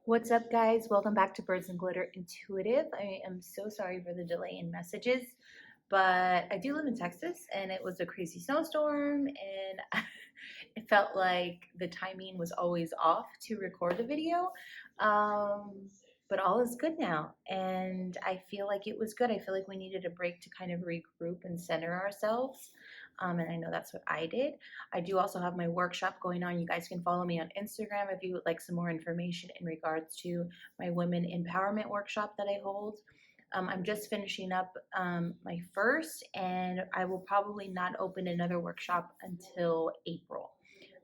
What's up, guys? Welcome back to Birds and Glitter Intuitive. I am so sorry for the delay in messages, but I do live in Texas and it was a crazy snowstorm, and it felt like the timing was always off to record the video. Um, but all is good now, and I feel like it was good. I feel like we needed a break to kind of regroup and center ourselves. And I know that's what I did. I do also have my workshop going on. You guys can follow me on Instagram if you would like some more information in regards to my women empowerment workshop that I hold. I'm just finishing up my first, and I will probably not open another workshop until April.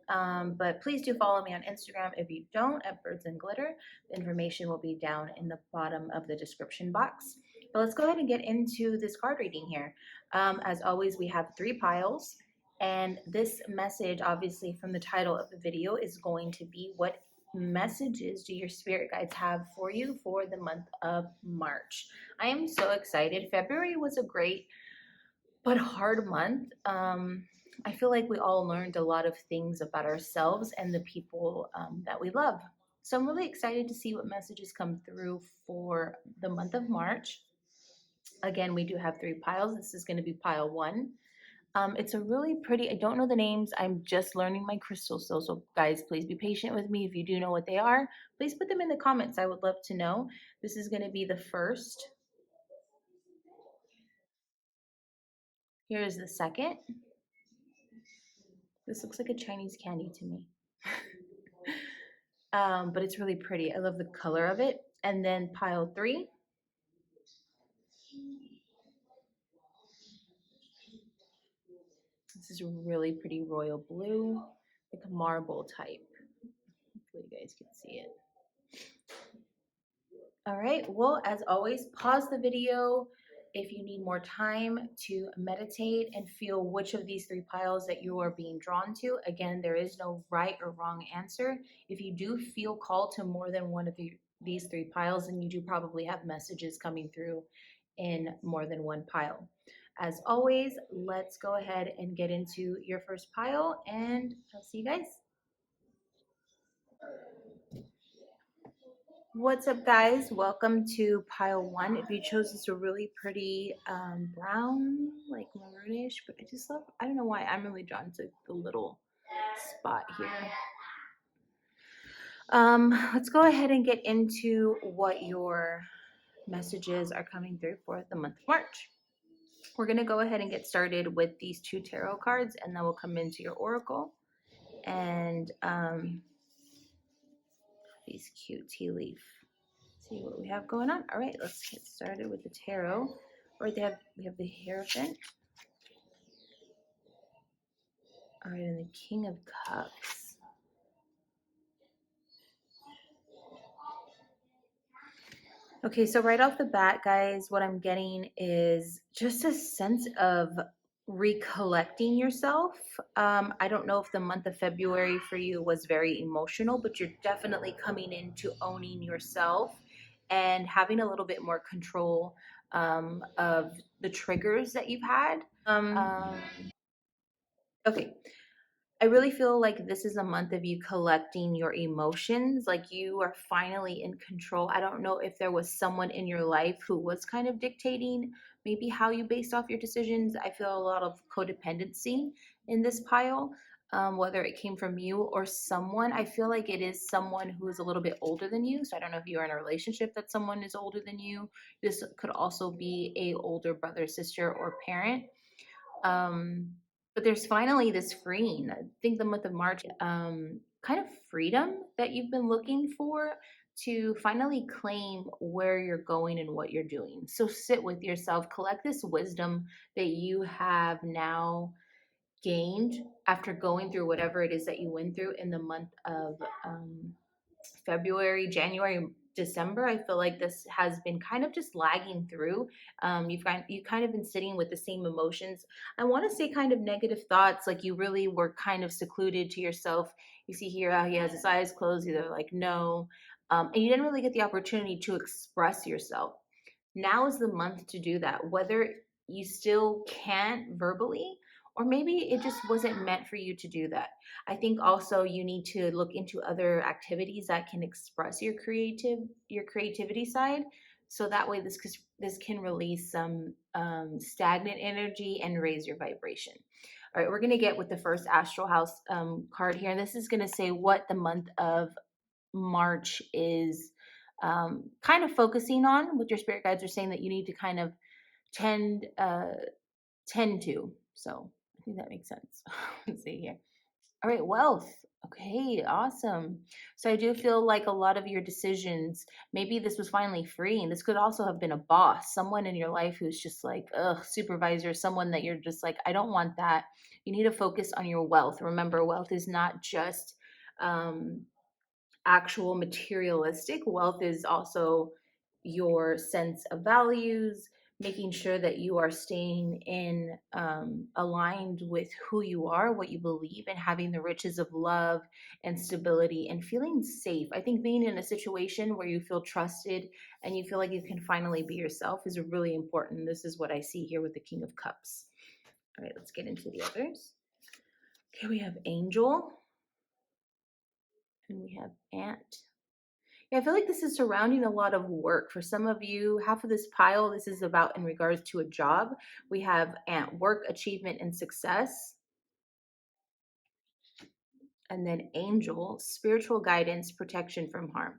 But please do follow me on Instagram if you don't, at Birds and Glitter. The information will be down in the bottom of the description box. But let's go ahead and get into this card reading here. As always, we have 3 piles. And this message, obviously, from the title of the video, is going to be what messages do your spirit guides have for you for the month of March. I am so excited. February was a great but hard month. I feel like we all learned a lot of things about ourselves and the people that we love. So I'm really excited to see what messages come through for the month of March. Again, we do have 3 piles. This is going to be pile 1. It's a really pretty, I don't know the names. I'm just learning my crystals still. So guys, please be patient with me. If you do know what they are, please put them in the comments. I would love to know. This is going to be the first. Here is the second. This looks like a Chinese candy to me. But it's really pretty. I love the color of it. And then pile 3. This is really pretty royal blue, like a marble type. Hopefully you guys can see it. All right, well, as always, pause the video if you need more time to meditate and feel which of these 3 piles that you are being drawn to. Again, there is no right or wrong answer. If you do feel called to more than one of these 3 piles, then you do probably have messages coming through in more than one pile. As always, let's go ahead and get into your first pile, and I'll see you guys. What's up, guys? Welcome to pile 1. If you chose this a really pretty brown, like maroonish, but I just love, I don't know why I'm really drawn to the little spot here. Let's go ahead and get into what your messages are coming through for the month of March. We're going to go ahead and get started with these 2 tarot cards, and then we'll come into your oracle and these cute tea leaf. See what we have going on. All right, let's get started with the tarot. Or we have the Hierophant. All right, and the King of Cups. Okay, so right off the bat, guys, what I'm getting is just a sense of recollecting yourself. I don't know if the month of February for you was very emotional, but you're definitely coming into owning yourself and having a little bit more control of the triggers that you've had. Okay, I really feel like this is a month of you collecting your emotions, like you are finally in control. I don't know if there was someone in your life who was kind of dictating maybe how you based off your decisions. I feel a lot of codependency in this pile, whether it came from you or someone. I feel like it is someone who is a little bit older than you. So I don't know if you're in a relationship that someone is older than you. This could also be a older brother, sister, or parent. But there's finally this freeing. I think the month of March, kind of freedom that you've been looking for to finally claim where you're going and what you're doing. So sit with yourself, collect this wisdom that you have now gained after going through whatever it is that you went through in the month of February, January, December. I feel like this has been kind of just lagging through. You've kind of been sitting with the same emotions. I want to say kind of negative thoughts, like you really were kind of secluded to yourself. You see here how he has his eyes closed, either like no, and you didn't really get the opportunity to express yourself. Now is the month to do that, whether you still can't verbally or maybe it just wasn't meant for you to do that. I think also you need to look into other activities that can express your creativity side, so that way this can release some stagnant energy and raise your vibration. All right, we're going to get with the first astral house card here, and this is going to say what the month of March is kind of focusing on. What your spirit guides are saying that you need to kind of tend tend to. So I think that makes sense. Let's see here. All right, wealth. Okay, awesome. So I do feel like a lot of your decisions, maybe this was finally freeing. This could also have been a boss, someone in your life who's just like, ugh, supervisor, someone that you're just like, I don't want that. You need to focus on your wealth. Remember, wealth is not just um, actual materialistic. Wealth is also your sense of values, making sure that you are staying in aligned with who you are, what you believe, and having the riches of love and stability and feeling safe. I think being in a situation where you feel trusted and you feel like you can finally be yourself is really important. This is what I see here with the King of Cups. All right, let's get into the others. Okay, we have Angel and we have Ant. Yeah, I feel like this is surrounding a lot of work. For some of you, half of this pile, this is about in regards to a job. We have Ant, work, achievement, and success. And then Angel, spiritual guidance, protection from harm.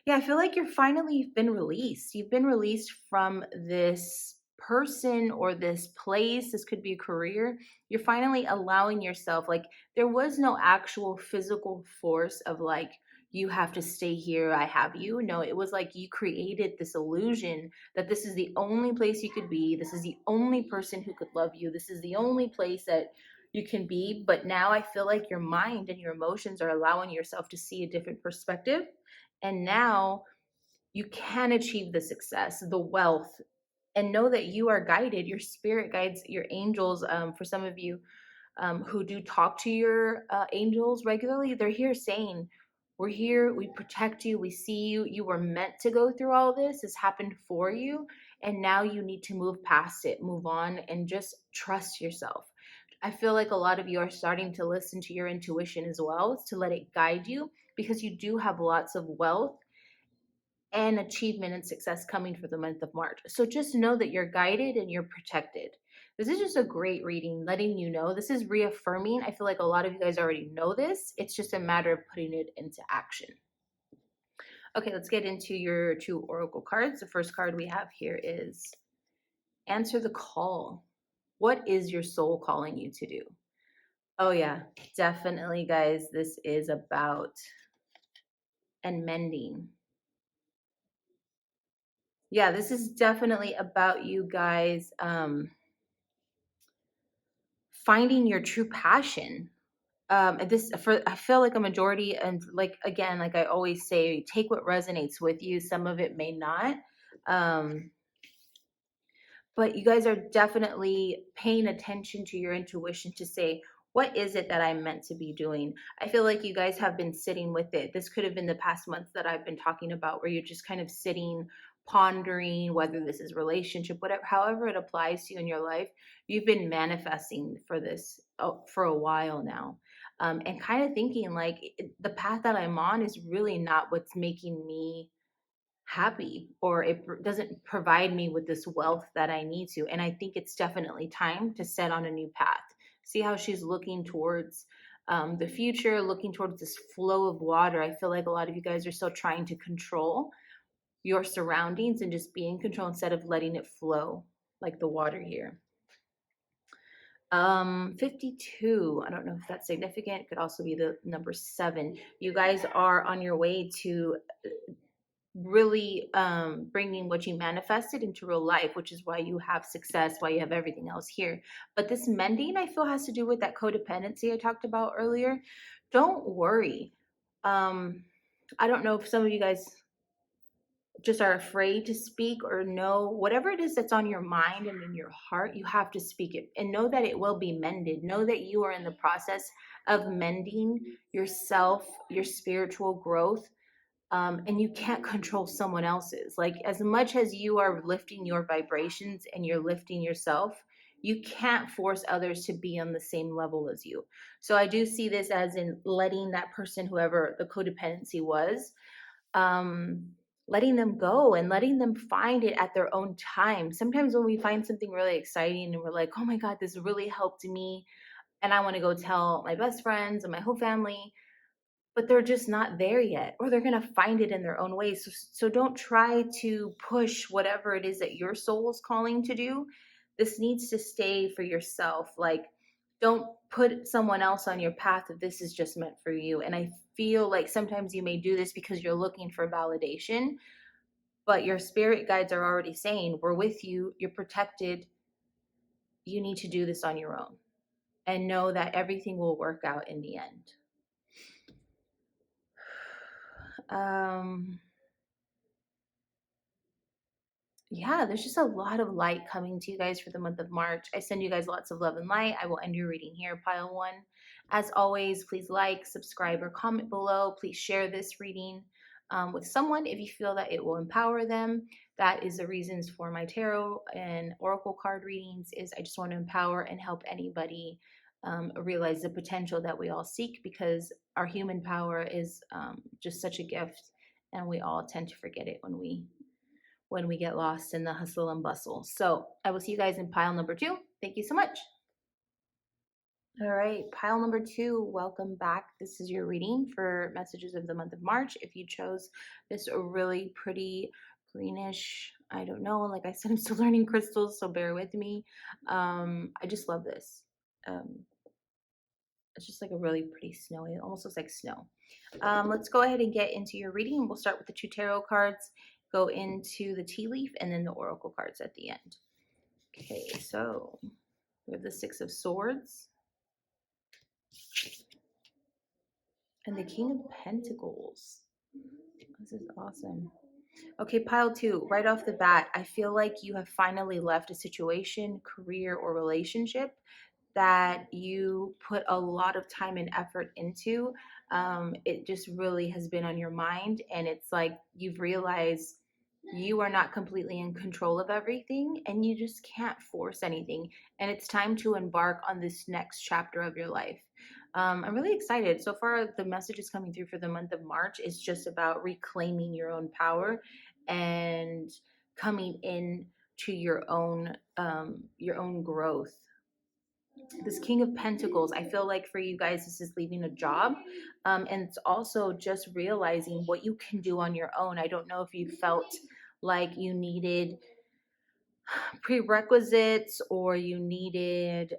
Yeah, I feel like you're finally been released. You've been released from this person or this place. This could be a career. You're finally allowing yourself, like, there was no actual physical force of like, you have to stay here, I have you. No, it was like you created this illusion that this is the only place you could be. This is the only person who could love you. This is the only place that you can be. But now I feel like your mind and your emotions are allowing yourself to see a different perspective, and now you can achieve the success, the wealth, and know that you are guided. Your spirit guides, your angels. For some of you who do talk to your angels regularly, they're here saying, we're here, we protect you, we see you, you were meant to go through all this, this happened for you, and now you need to move past it, move on, and just trust yourself. I feel like a lot of you are starting to listen to your intuition as well, to let it guide you, because you do have lots of wealth and achievement and success coming for the month of March. So just know that you're guided and you're protected. This is just a great reading, letting you know. This is reaffirming. I feel like a lot of you guys already know this. It's just a matter of putting it into action. Okay, let's get into your two oracle cards. The first card we have here is Answer the Call. What is your soul calling you to do? Oh, yeah, definitely, guys. This is about and mending. Yeah, this is definitely about you guys finding your true passion. And this for I feel like a majority, and like again, like I always say, take what resonates with you. Some of it may not. Um, but you guys are definitely paying attention to your intuition to say, what is it that I'm meant to be doing? I feel like you guys have been sitting with it. This could have been the past months that I've been talking about, where you're just kind of sitting, pondering whether this is relationship, whatever, however it applies to you in your life. You've been manifesting for this for a while now. And kind of thinking like the path that I'm on is really not what's making me happy, or it doesn't provide me with this wealth that I need to. And I think it's definitely time to set on a new path. See how she's looking towards the future, looking towards this flow of water. I feel like a lot of you guys are still trying to control your surroundings and just be in control instead of letting it flow like the water here. 52, I don't know if that's significant. It could also be the number 7. You guys are on your way to really bringing what you manifested into real life, which is why you have success, why you have everything else here. But this mending, I feel, has to do with that codependency I talked about earlier. Don't worry. I don't know if some of you guys just are afraid to speak or know whatever it is that's on your mind and in your heart. You have to speak it and know that it will be mended. Know that you are in the process of mending yourself, your spiritual growth, and you can't control someone else's. Like, as much as you are lifting your vibrations and you're lifting yourself, You can't force others to be on the same level as you. So I do see this as in letting that person, whoever the codependency was, um, letting them go and letting them find it at their own time. Sometimes when we find something really exciting and we're like, oh my God, this really helped me, and I want to go tell my best friends and my whole family, but they're just not there yet, or they're going to find it in their own way. So don't try to push whatever it is that your soul is calling to do. This needs to stay for yourself. Like, don't put someone else on your path if this is just meant for you. And I feel like sometimes you may do this because you're looking for validation, but your spirit guides are already saying, we're with you, you're protected, you need to do this on your own, and know that everything will work out in the end. um yeah, there's just a lot of light coming to you guys for the month of March. I send you guys lots of love and light. I will end your reading here, pile one. As always, please like, subscribe, or comment below. Please share this reading with someone if you feel that it will empower them. That is the reasons for my tarot and oracle card readings. Is I just want to empower and help anybody realize the potential that we all seek, because our human power is just such a gift, and we all tend to forget it when we get lost in the hustle and bustle. So I will see you guys in pile number 2. Thank you so much. All right, pile number 2, welcome back. This is your reading for messages of the month of March. If you chose this really pretty greenish, I don't know, like I said, I'm still learning crystals, so bear with me. I just love this. It's just like a really pretty snowy, it almost looks like snow. Let's go ahead and get into your reading. We'll start with the 2 tarot cards, go into the tea leaf, and then the oracle cards at the end. Okay, so we have the 6 of Swords and the King of Pentacles. This is awesome. Okay, pile 2, right off the bat, I feel like you have finally left a situation, career, or relationship that you put a lot of time and effort into. It just really has been on your mind, and it's like you've realized you are not completely in control of everything, and you just can't force anything. And it's time to embark on this next chapter of your life. I'm really excited. So far, the messages coming through for the month of March is just about reclaiming your own power and coming in to your own growth. This King of Pentacles, I feel like for you guys, this is leaving a job. And it's also just realizing what you can do on your own. I don't know if you felt like you needed prerequisites, or you needed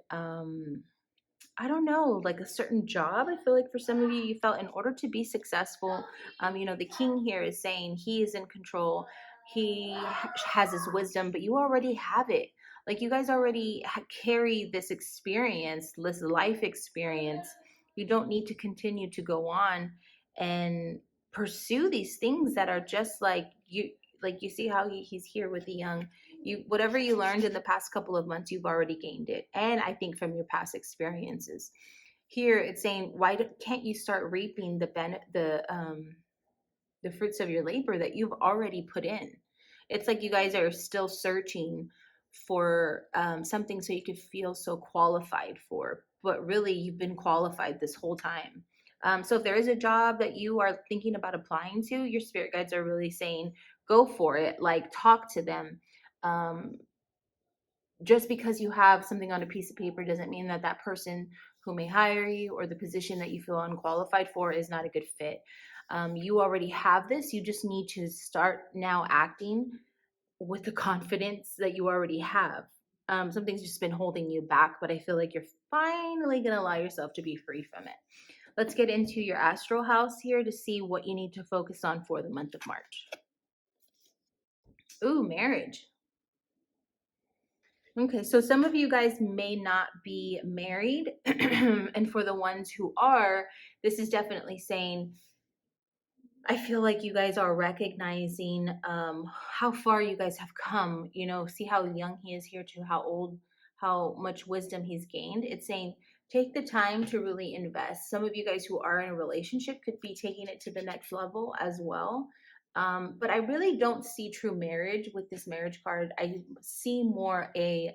I don't know, like a certain job. I feel like for some of you, you felt in order to be successful, the king here is saying he is in control. He has his wisdom, but you already have it. Like, you guys already carry this experience, this life experience. You don't need to continue to go on and pursue these things that are just like you see how he's here with the young. You, whatever you learned in the past couple of months, you've already gained it, and I think from your past experiences. Here it's saying, why can't you start reaping the fruits of your labor that you've already put in? It's like you guys are still searching for something so you could feel so qualified for, but really you've been qualified this whole time. So if there is a job that you are thinking about applying to, your spirit guides are really saying, go for it. Like, talk to them. Um, just because you have something on a piece of paper doesn't mean that that person who may hire you, or the position that you feel unqualified for, is not a good fit. You already have this. You just need to start now acting with the confidence that you already have. Something's just been holding you back, but I feel like you're finally going to allow yourself to be free from it. Let's get into your astral house here to see what you need to focus on for the month of March. Ooh, marriage. Okay, so some of you guys may not be married, and for the ones who are, this is definitely saying, I feel like you guys are recognizing how far you guys have come. See how young he is here to how old, how much wisdom he's gained. It's saying, take the time to really invest. Some of you guys who are in a relationship could be taking it to the next level as well. But I really don't see true marriage with this marriage card. I see more a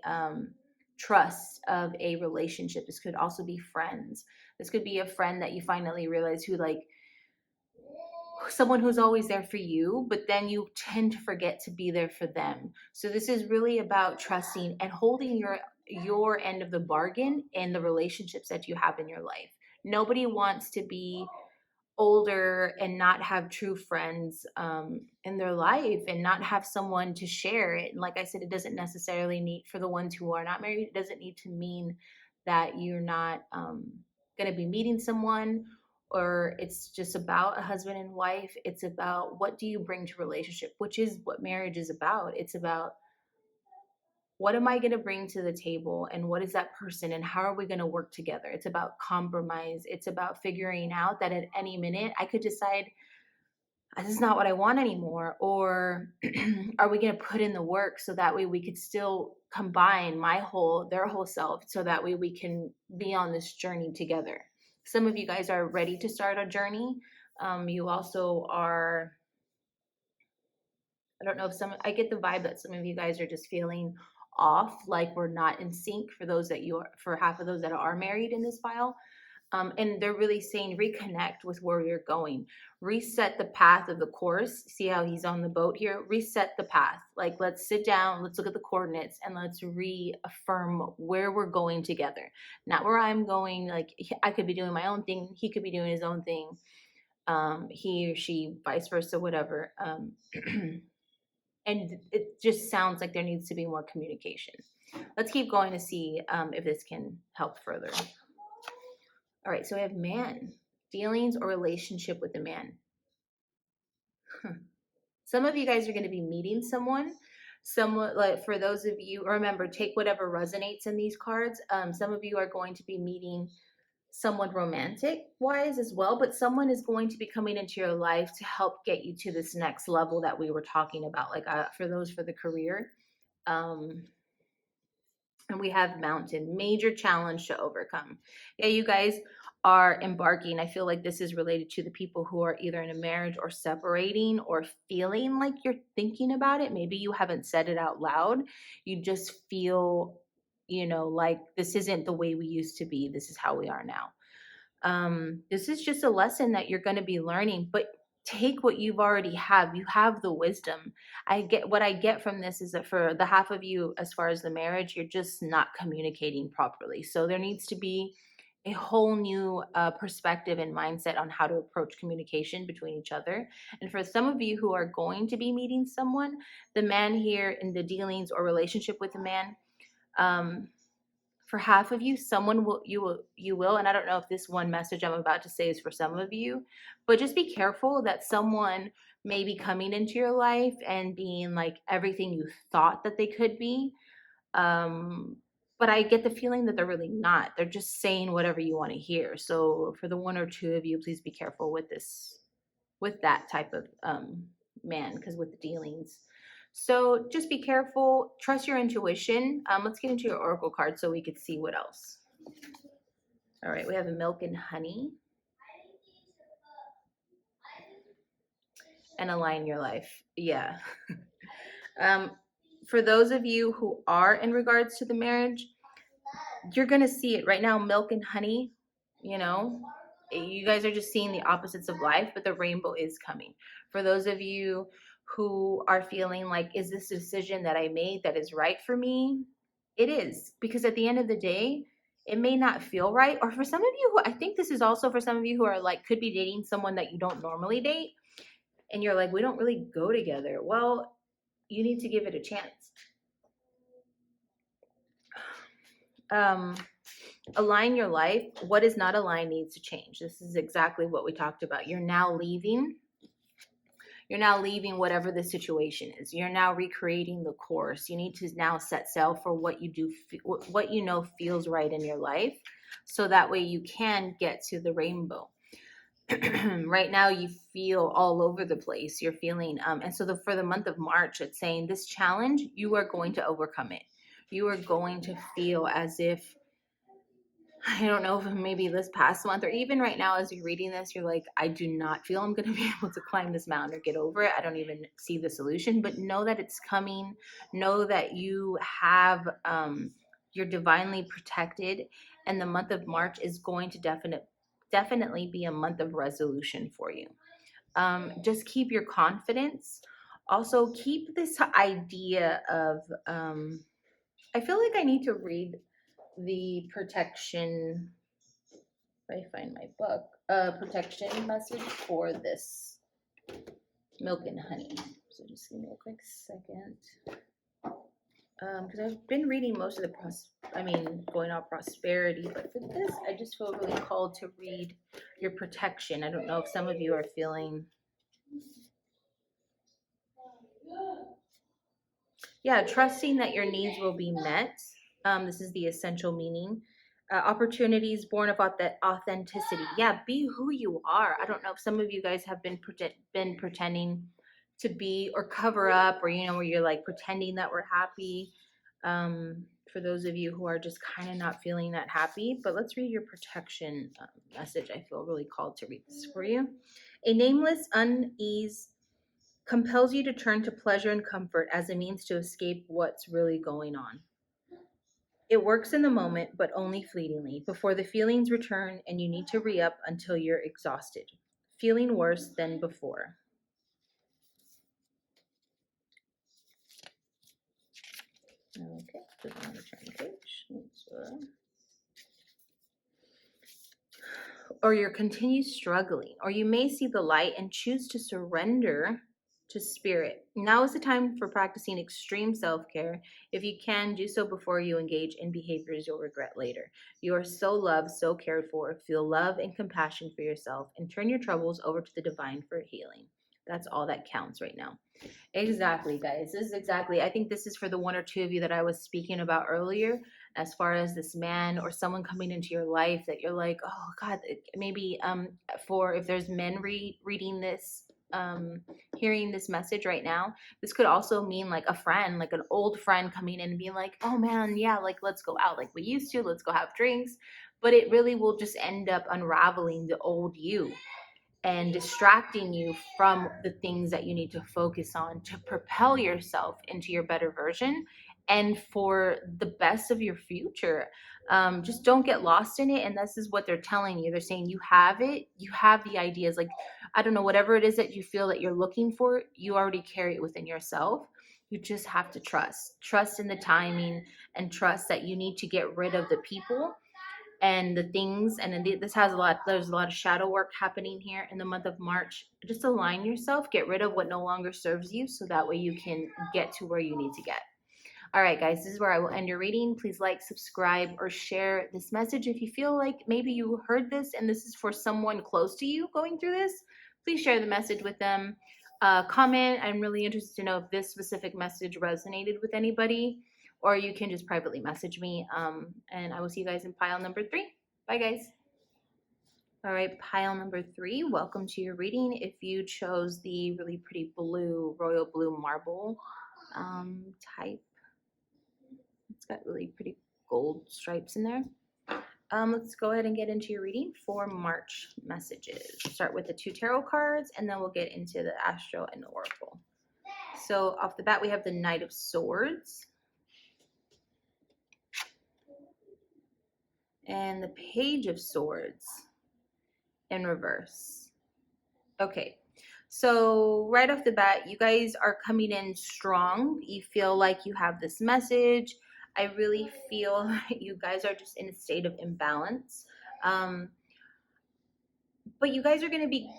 trust of a relationship. This could also be friends. This could be a friend that you finally realize who, like, someone who's always there for you, but then you tend to forget to be there for them. So this is really about trusting and holding your end of the bargain in the relationships that you have in your life. Nobody wants to be older and not have true friends in their life and not have someone to share it. And like I said, it doesn't necessarily need, for the ones who are not married, it doesn't need to mean that you're not going to be meeting someone, or it's just about a husband and wife. It's about, what do you bring to relationship, which is what marriage is about. It's about, what am I going to bring to the table, and what is that person, and how are we going to work together? It's about compromise. It's about figuring out that at any minute I could decide this is not what I want anymore, or are we going to put in the work so that way we could still combine their whole self, so that way we can be on this journey together. Some of you guys are ready to start a journey. You also are, I don't know, I get the vibe that some of you guys are just feeling off, like we're not in sync, for half of those that are married in this file. And they're really saying, reconnect with where you're going, reset the path of the course. See how he's on the boat here? Reset the path. Like, let's sit down, let's look at the coordinates, and let's reaffirm where we're going together. Not where I'm going. Like, I could be doing my own thing, he could be doing his own thing, he or she, vice versa, whatever. And it just sounds like there needs to be more communication. Let's keep going to see if this can help further. All right, so we have man, dealings or relationship with the man. Some of you guys are going to be meeting someone, like, for those of you, remember, take whatever resonates in these cards. Some of you are going to be meeting someone romantic wise as well, but someone is going to be coming into your life to help get you to this next level that we were talking about, like for the career. And we have mountain, major challenge to overcome. Yeah, you guys are embarking. I feel like this is related to the people who are either in a marriage or separating, or feeling like you're thinking about it. Maybe you haven't said it out loud. You just feel, like this isn't the way we used to be. This is how we are now. This is just a lesson that you're going to be learning, but take what you've already have. You have the wisdom. What I get from this is that for the half of you, as far as the marriage, you're just not communicating properly. So there needs to be a whole new perspective and mindset on how to approach communication between each other. And for some of you who are going to be meeting someone, the man here in the dealings or relationship with the man, for half of you, you will, and I don't know if this one message I'm about to say is for some of you, but just be careful that someone may be coming into your life and being like everything you thought that they could be. But I get the feeling that they're really not. They're just saying whatever you want to hear. So for the one or two of you, please be careful with that type of man, because with the dealings. So just be careful, trust your intuition. Let's get into your oracle card so we could see what else. All right, we have milk and honey. And align your life. Yeah. For those of you who are in regards to the marriage, you're going to see it right now. Milk and honey, you guys are just seeing the opposites of life, but the rainbow is coming. For those of you who are feeling like, is this decision that I made that is right for me? It is, because at the end of the day, it may not feel right. Or for some of you I think this is also for some of you who are like, could be dating someone that you don't normally date, and you're like, we don't really go together. Well, you need to give it a chance. Align your life. What is not aligned needs to change. This is exactly what we talked about. You're now leaving whatever the situation is. You're now recreating the course. You need to now set sail for what you know feels right in your life, so that way you can get to the rainbow. Right now you feel all over the place. You're feeling and so for the month of March, it's saying this challenge, you are going to overcome it. You are going to feel as if, I don't know, if maybe this past month or even right now as you're reading this, you're like, I do not feel I'm going to be able to climb this mountain or get over it. I don't even see the solution, but know that it's coming. Know that you have You're divinely protected, and the month of March is going to definitely be a month of resolution for you. Just keep your confidence. Also, keep this idea of, I feel like I need to read the protection, if I find my book, protection message for this milk and honey. So just give me a quick second. Because I've been reading most of the going off prosperity, but for this, I just feel really called to read your protection. I don't know if some of you are feeling, yeah, trusting that your needs will be met. This is the essential meaning. Opportunities born of authenticity. Yeah, be who you are. I don't know if some of you guys have been pretending to be or cover up, or where you're like pretending that we're happy. For those of you who are just kind of not feeling that happy, but let's read your protection message. I feel really called to read this for you. A nameless unease compels you to turn to pleasure and comfort as a means to escape what's really going on. It works in the moment, but only fleetingly, before the feelings return and you need to re-up until you're exhausted, feeling worse than before. Okay, just want to turn the page. Or you're continued struggling, or you may see the light and choose to surrender to spirit. Now is the time for practicing extreme self-care. If you can, do so before you engage in behaviors you'll regret later. You are so loved, so cared for. Feel love and compassion for yourself and turn your troubles over to the divine for healing. That's all that counts right now. Exactly, guys. This is exactly, I think this is for the one or two of you that I was speaking about earlier, as far as this man or someone coming into your life that you're like, oh God, maybe for if there's men reading this, hearing this message right now, this could also mean like a friend, like an old friend coming in and being like, oh man, yeah, like let's go out like we used to, let's go have drinks. But it really will just end up unraveling the old you and distracting you from the things that you need to focus on to propel yourself into your better version and for the best of your future. Just don't get lost in it. And this is what they're telling you. They're saying you have it, you have the ideas. Like, I don't know, whatever it is that you feel that you're looking for, you already carry it within yourself. You just have to trust in the timing, and trust that you need to get rid of the people and the things. And this has there's a lot of shadow work happening here in the month of March. Just align yourself, get rid of what no longer serves you, so that way you can get to where you need to get. All right, guys, this is where I will end your reading. Please like, subscribe, or share this message. If you feel like maybe you heard this and this is for someone close to you going through this, please share the message with them. Comment. I'm really interested to know if this specific message resonated with anybody, or you can just privately message me. And I will see you guys in pile number 3. Bye, guys. All right, pile number 3, welcome to your reading. If you chose the really pretty blue, royal blue marble type, it's got really pretty gold stripes in there. Let's go ahead and get into your reading for March messages. Start with the 2 tarot cards, and then we'll get into the Astro and the Oracle. So off the bat, we have the Knight of Swords and the Page of Swords in reverse. Okay, so right off the bat, you guys are coming in strong. You feel like you have this message. I really feel like you guys are just in a state of imbalance. But you guys are going to be,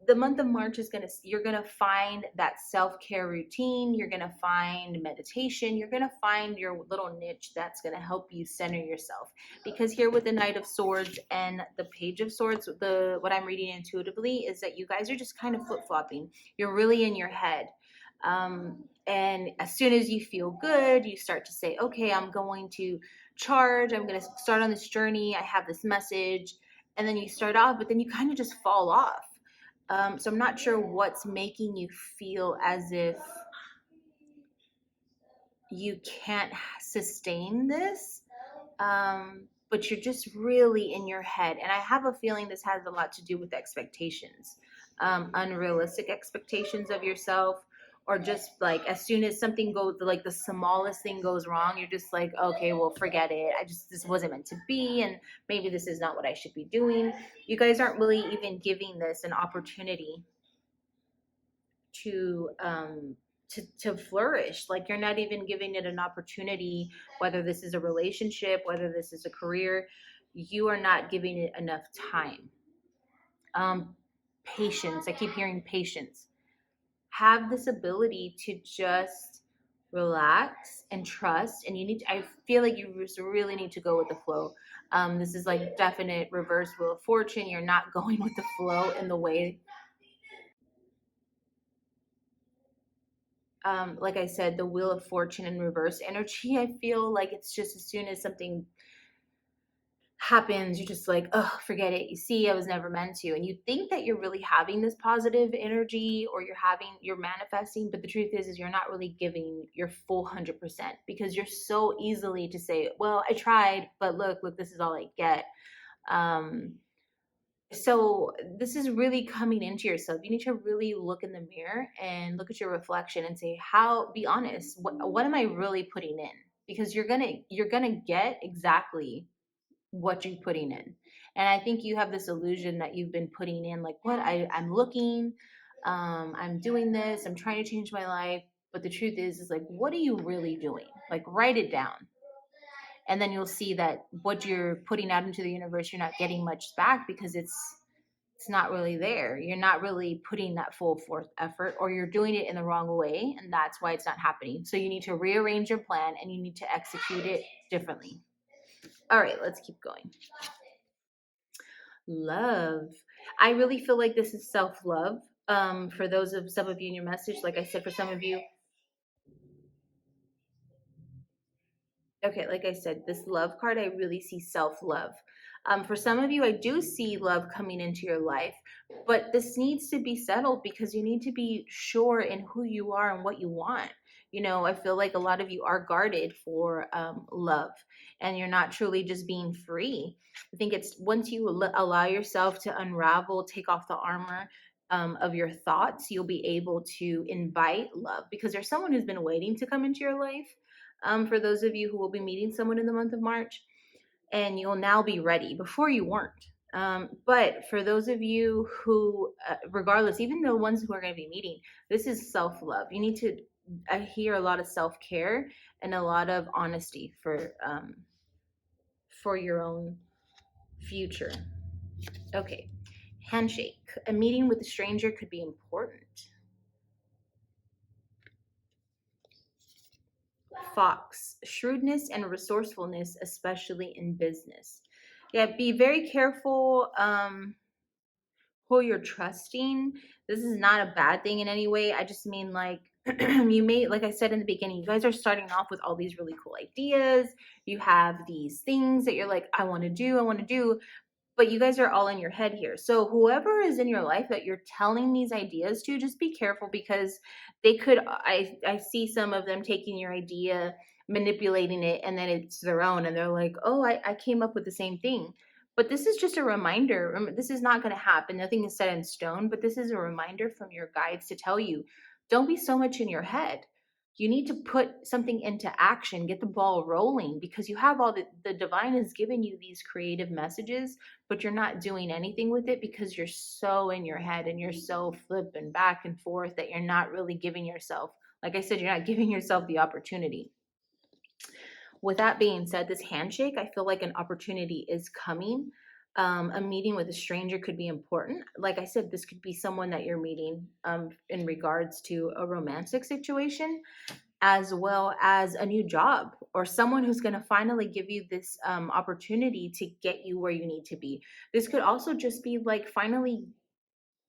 the month of March is going to, you're going to find that self-care routine. You're going to find meditation. You're going to find your little niche that's going to help you center yourself. Because here with the Knight of Swords and the Page of Swords, what I'm reading intuitively is that you guys are just kind of flip-flopping. You're really in your head. And as soon as you feel good, you start to say, okay, I'm going to charge. I'm going to start on this journey. I have this message. And then you start off, but then you kind of just fall off. So I'm not sure what's making you feel as if you can't sustain this, but you're just really in your head. And I have a feeling this has a lot to do with expectations, unrealistic expectations of yourself, or just like as soon as something goes, like the smallest thing goes wrong, you're just like, okay, well, forget it. This wasn't meant to be, and maybe this is not what I should be doing. You guys aren't really even giving this an opportunity to to flourish. Like you're not even giving it an opportunity, whether this is a relationship, whether this is a career. You are not giving it enough time. Patience. I keep hearing patience. Have this ability to just relax and trust, and you need to, I feel like you just really need to go with the flow. This is like definite reverse wheel of fortune. You're not going with the flow in the way, like I said, the wheel of fortune and reverse energy. I feel like it's just as soon as something happens, you're just like, oh, forget it. You see, I was never meant to. And you think that you're really having this positive energy, or you're manifesting, but the truth is you're not really giving your full 100%, because you're so easily to say, well, I tried, but look, this is all I get. Um, so this is really coming into yourself. You need to really look in the mirror and look at your reflection and say, be honest. What am I really putting in? Because you're gonna get exactly what you're putting in. And I think you have this illusion that you've been putting in, like, I'm looking, I'm doing this, I'm trying to change my life. But the truth is like, what are you really doing? Like, write it down. And then you'll see that what you're putting out into the universe, you're not getting much back, because it's not really there. You're not really putting that full force effort, or you're doing it in the wrong way. And that's why it's not happening. So you need to rearrange your plan and you need to execute it differently. All right, let's keep going. Love. I really feel like this is self-love. For those of some of you in your message, like I said, for some of you, okay, like I said, this love card, I really see self-love. For some of you, I do see love coming into your life, but this needs to be settled, because you need to be sure in who you are and what you want. I feel like a lot of you are guarded for love, and you're not truly just being free. I think it's once you allow yourself to unravel, take off the armor of your thoughts, you'll be able to invite love, because there's someone who's been waiting to come into your life. For those of you who will be meeting someone in the month of March, and you'll now be ready. Before you weren't. But for those of you who, regardless, even the ones who are going to be meeting, this is self-love. You need to, I hear a lot of self-care and a lot of honesty for your own future. Okay. Handshake. A meeting with a stranger could be important. Fox. Shrewdness and resourcefulness, especially in business. Yeah, be very careful who you're trusting. This is not a bad thing in any way. I just mean, like, you may, like I said in the beginning, you guys are starting off with all these really cool ideas. You have these things that you're like, I want to do, but you guys are all in your head here. So whoever is in your life that you're telling these ideas to, just be careful, because they could, I see some of them taking your idea, manipulating it, and then it's their own, and they're like, oh, I came up with the same thing. But this is just a reminder. This is not going to happen. Nothing is set in stone, but this is a reminder from your guides to tell you, don't be so much in your head. You need to put something into action, get the ball rolling, because you have the divine has given you these creative messages, but you're not doing anything with it, because you're so in your head and you're so flipping back and forth that you're not really giving yourself, like I said, you're not giving yourself the opportunity. With that being said, this handshake, I feel like an opportunity is coming. A meeting with a stranger could be important. Like I said, this could be someone that you're meeting in regards to a romantic situation, as well as a new job, or someone who's going to finally give you this opportunity to get you where you need to be. This could also just be like finally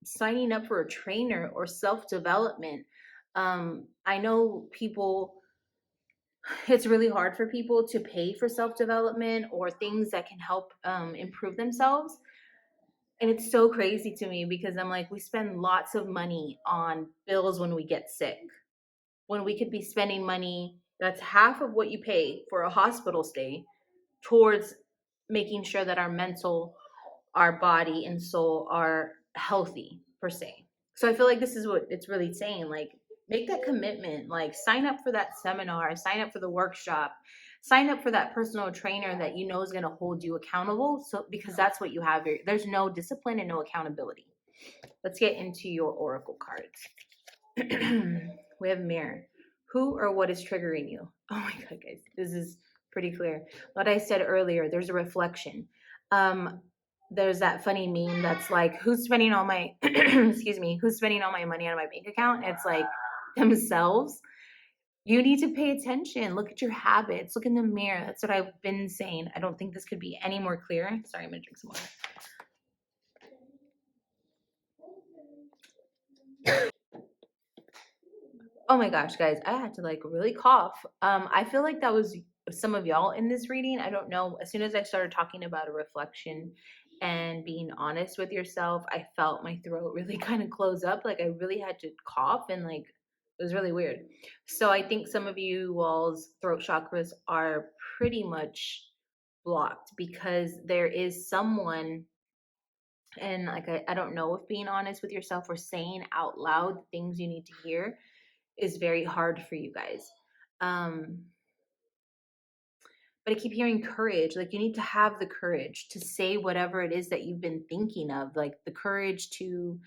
signing up for a trainer or self-development. I know people, it's really hard for people to pay for self-development or things that can help improve themselves. And it's so crazy to me, because I'm like, we spend lots of money on bills when we get sick, when we could be spending money that's half of what you pay for a hospital stay towards making sure that our mental, our body and soul are healthy per se. So I feel like this is what it's really saying. Like, Make that commitment. Like, sign up for that seminar, sign up for the workshop, sign up for that personal trainer that you know is going to hold you accountable. So, because that's what you have here. There's no discipline and no accountability. Let's get into your oracle cards. We have mirror. Who or what is triggering you? Oh my god, guys, this is pretty clear. What I said earlier, there's a reflection. There's that funny meme that's like, who's spending all my excuse me, who's spending all my money on my bank account? It's like themselves. You need to pay attention. Look at your habits. Look in the mirror. That's what I've been saying. I don't think this could be any more clear. Sorry, I'm gonna drink some water. Oh my gosh, guys, I had to like really cough. I feel like that was some of y'all in this reading. I don't know. As soon as I started talking about a reflection and being honest with yourself, I felt my throat really kind of close up. Like I really had to cough and like it was really weird. So I think some of you all's throat chakras are pretty much blocked because there is someone, and like I don't know if being honest with yourself or saying out loud things you need to hear is very hard for you guys. Um, but I keep hearing courage. Like you need to have the courage to say whatever it is that you've been thinking of, like the courage to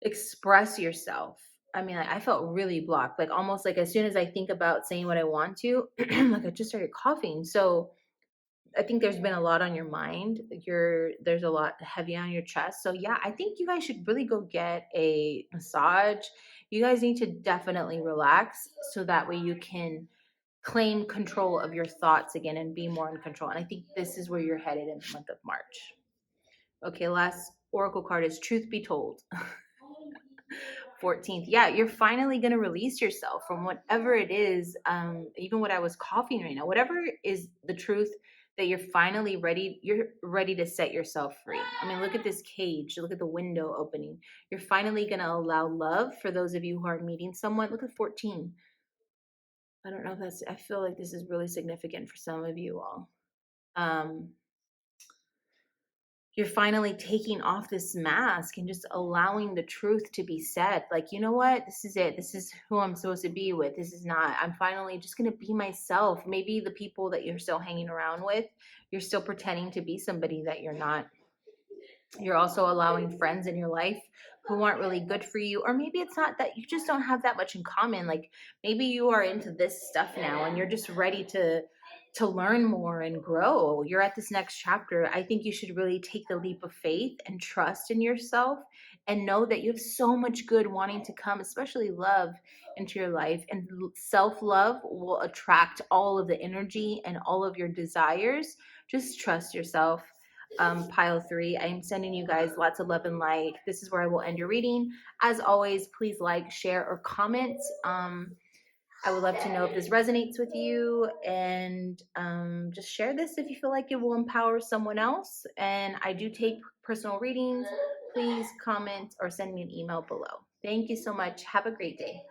express yourself. I mean, I felt really blocked, like almost like as soon as I think about saying what I want to, like I just started coughing. So I think there's been a lot on your mind. There's a lot heavy on your chest. So yeah, I think you guys should really go get a massage. You guys need to definitely relax so that way you can claim control of your thoughts again and be more in control. And I think this is where you're headed in the month of March. Okay, last oracle card is truth be told. 14th. Yeah, you're finally going to release yourself from whatever it is, even what I was coughing right now, whatever is the truth that you're ready to set yourself free. I mean, look at this cage, look at the window opening. You're finally going to allow love for those of you who are meeting someone. Look at 14. I don't know if I feel like this is really significant for some of you all. Um, you're finally taking off this mask and just allowing the truth to be said. Like, you know what? This is it. This is who I'm supposed to be with. This is not. I'm finally just going to be myself. Maybe the people that you're still hanging around with, you're still pretending to be somebody that you're not. You're also allowing friends in your life who aren't really good for you, or maybe it's not that you just don't have that much in common. Like maybe you are into this stuff now and you're just ready to learn more and grow. You're at this next chapter. I think you should really take the leap of faith and trust in yourself and know that you have so much good wanting to come, especially love into your life. And self-love will attract all of the energy and all of your desires. Just trust yourself. Pile 3. I'm sending you guys lots of love and light. This is where I will end your reading. As always, please like, share, or comment. I would love to know if this resonates with you, and just share this if you feel like it will empower someone else. And I do take personal readings. Please comment or send me an email below. Thank you so much. Have a great day.